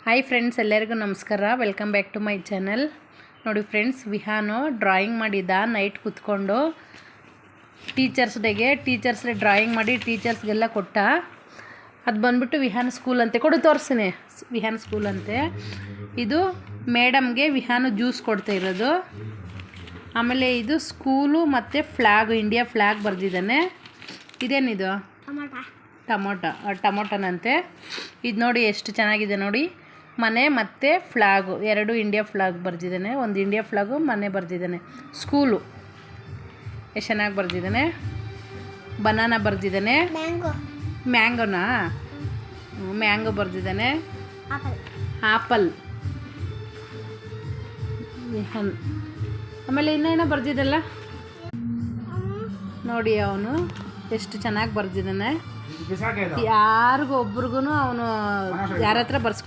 Hi friends, ಎಲ್ಲರಿಗೂ ನಮಸ್ಕಾರ. Welcome back to my channel. ನೋಡಿ ಫ್ರೆಂಡ್ಸ್, ವಿಹಾನು ಡ್ರಾಯಿಂಗ್ ಮಾಡಿದ್ದ ನೈಟ್ ಕೂತ್ಕೊಂಡು. ಟೀಚರ್ಸ್ ಡೇ ಡ್ರಾಯಿಂಗ್ ಮಾಡಿ ಟೀಚರ್ಸ್ಗೆಲ್ಲ ಕೊಟ್ಟ. ಅದು ಬಂದ್ಬಿಟ್ಟು ವಿಹಾನ್ ಸ್ಕೂಲ್ ಅಂತೆ. ಕೊಡು ತೋರಿಸ್ತೀನಿ. ವಿಹಾನ್ ಸ್ಕೂಲ್ ಅಂತೆ. ಇದು ಮೇಡಮ್ಗೆ ವಿಹಾನು ಜ್ಯೂಸ್ ಕೊಡ್ತಾ ಇರೋದು. ಆಮೇಲೆ ಇದು ಸ್ಕೂಲು ಮತ್ತು ಫ್ಲ್ಯಾಗು, ಇಂಡಿಯಾ ಫ್ಲ್ಯಾಗ್ ಬರೆದಿದ್ದಾನೆ. ಇದೇನಿದು? ಟೊಮೊಟೊನಂತೆ. ಇದು ನೋಡಿ ಎಷ್ಟು ಚೆನ್ನಾಗಿದೆ ನೋಡಿ. ಮನೆ ಮತ್ತು ಫ್ಲ್ಯಾಗು ಎರಡು ಇಂಡಿಯಾ ಫ್ಲ್ಯಾಗ್ ಬರೆದಿದ್ದಾನೆ. ಒಂದು ಇಂಡಿಯಾ ಫ್ಲ್ಯಾಗು ಮನೆ ಬರೆದಿದ್ದಾನೆ. ಸ್ಕೂಲು ಎಷ್ಟು ಚೆನ್ನಾಗಿ ಬರೆದಿದ್ದಾನೆ. ಬನಾನಾ ಬರೆದಿದ್ದಾನೆ. ಮ್ಯಾಂಗೋನಾ? ಮ್ಯಾಂಗೋ ಬರೆದಿದ್ದಾನೆ. ಆಪಲ್. ಆಮೇಲೆ ಇನ್ನೇನೋ ಬರೆದಿದ್ದಲ್ಲ ನೋಡಿ. ಅವನು ಎಷ್ಟು ಚೆನ್ನಾಗಿ ಬರೆದಿದ್ದಾನೆ. ಯಾರಿಗೂ ಒಬ್ರಿಗೂ ಅವನು ಯಾರ ಹತ್ರ ಬರ್ಸ್ಕೊಂಡು